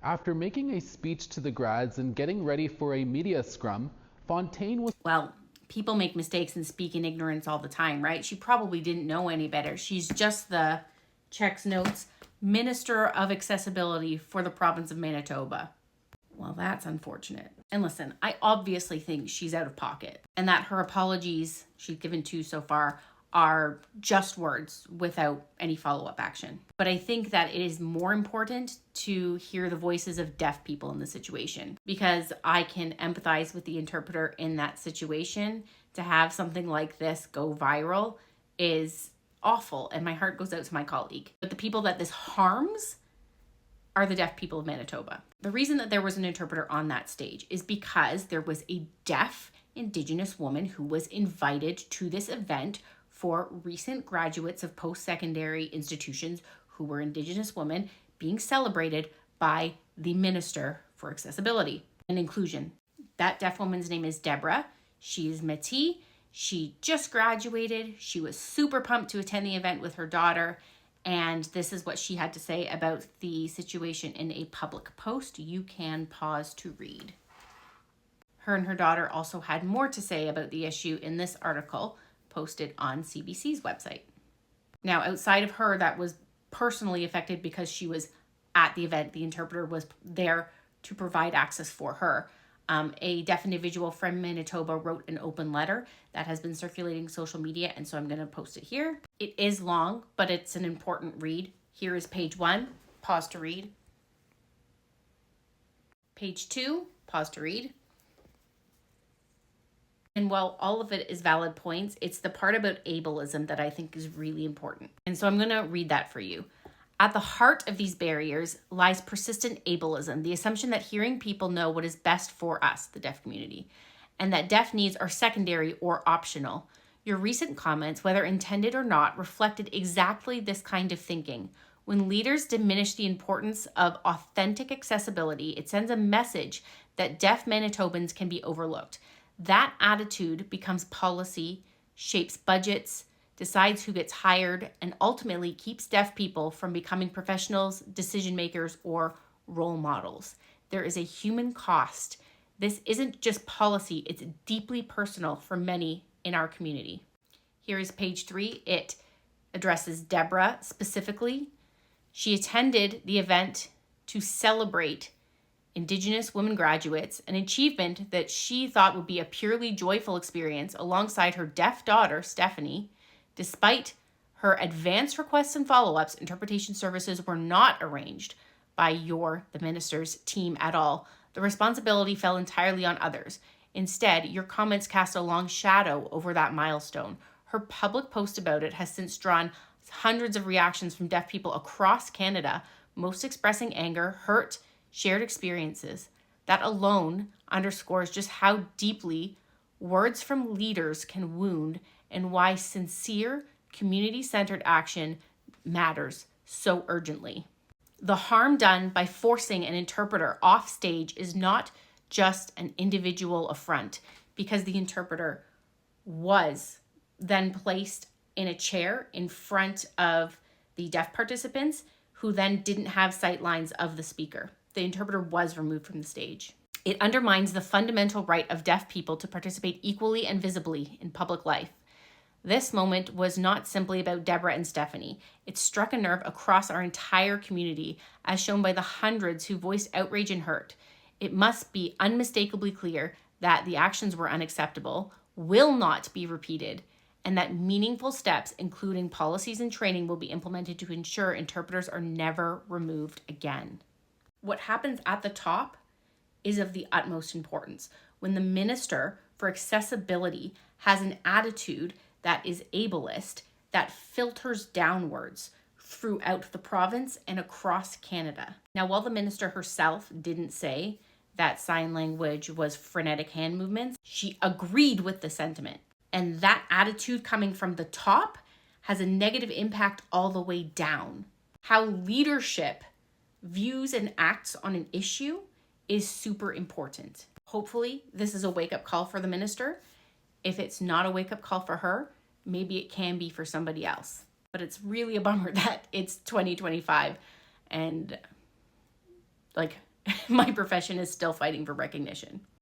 After making a speech to the grads and getting ready for a media scrum, Fontaine was Well, people make mistakes and speak in ignorance all the time, right? She probably didn't know any better. She's just the, checks notes, Minister of Accessibility for the province of Manitoba. Well, that's unfortunate. And listen, I obviously think she's out of pocket and that her apologies she's given two so far are just words without any follow-up action. But I think that it is more important to hear the voices of deaf people in the situation, because I can empathize with the interpreter in that situation. To have something like this go viral is awful, and my heart goes out to my colleague. But the people that this harms are the deaf people of Manitoba. The reason that there was an interpreter on that stage is because there was a deaf Indigenous woman who was invited to this event for recent graduates of post-secondary institutions who were Indigenous women being celebrated by the Minister for Accessibility and Inclusion. That deaf woman's name is Deborah. She is Métis. She just graduated. She was super pumped to attend the event with her daughter. And this is what she had to say about the situation in a public post. You can pause to read. Her and her daughter also had more to say about the issue in this article posted on CBC's website. Now, outside of her that was personally affected because she was at the event, the interpreter was there to provide access for her. A deaf individual from Manitoba wrote an open letter that has been circulating social media, and so I'm going to post it here. It is long, but it's an important read. Here is page 1, pause to read. Page 2, pause to read. And while all of it is valid points, it's the part about ableism that I think is really important. And so I'm going to read that for you. At the heart of these barriers lies persistent ableism, the assumption that hearing people know what is best for us, the deaf community, and that deaf needs are secondary or optional. Your recent comments, whether intended or not, reflected exactly this kind of thinking. When leaders diminish the importance of authentic accessibility, it sends a message that deaf Manitobans can be overlooked. That attitude becomes policy, shapes budgets, decides who gets hired, and ultimately keeps deaf people from becoming professionals, decision makers, or role models. There is a human cost. This isn't just policy, it's deeply personal for many in our community. Here is page 3. It addresses Deborah specifically. She attended the event to celebrate Indigenous women graduates, an achievement that she thought would be a purely joyful experience alongside her deaf daughter, Stephanie. Despite her advance requests and follow-ups, interpretation services were not arranged by the minister's team at all. The responsibility fell entirely on others. Instead, your comments cast a long shadow over that milestone. Her public post about it has since drawn hundreds of reactions from deaf people across Canada, most expressing anger, hurt, shared experiences. That alone underscores just how deeply words from leaders can wound and why sincere, community-centered action matters so urgently. The harm done by forcing an interpreter off stage is not just an individual affront, because the interpreter was then placed in a chair in front of the deaf participants who then didn't have sight lines of the speaker. The interpreter was removed from the stage. It undermines the fundamental right of deaf people to participate equally and visibly in public life. This moment was not simply about Deborah and Stephanie. It struck a nerve across our entire community, as shown by the hundreds who voiced outrage and hurt. It must be unmistakably clear that the actions were unacceptable, will not be repeated, and that meaningful steps, including policies and training, will be implemented to ensure interpreters are never removed again. What happens at the top is of the utmost importance. When the Minister for Accessibility has an attitude that is ableist, that filters downwards throughout the province and across Canada. Now, while the minister herself didn't say that sign language was frenetic hand movements, she agreed with the sentiment. And that attitude coming from the top has a negative impact all the way down. How leadership views and acts on an issue is super important. Hopefully, this is a wake-up call for the minister. If it's not a wake-up call for her, maybe it can be for somebody else. But it's really a bummer that it's 2025 and my profession is still fighting for recognition.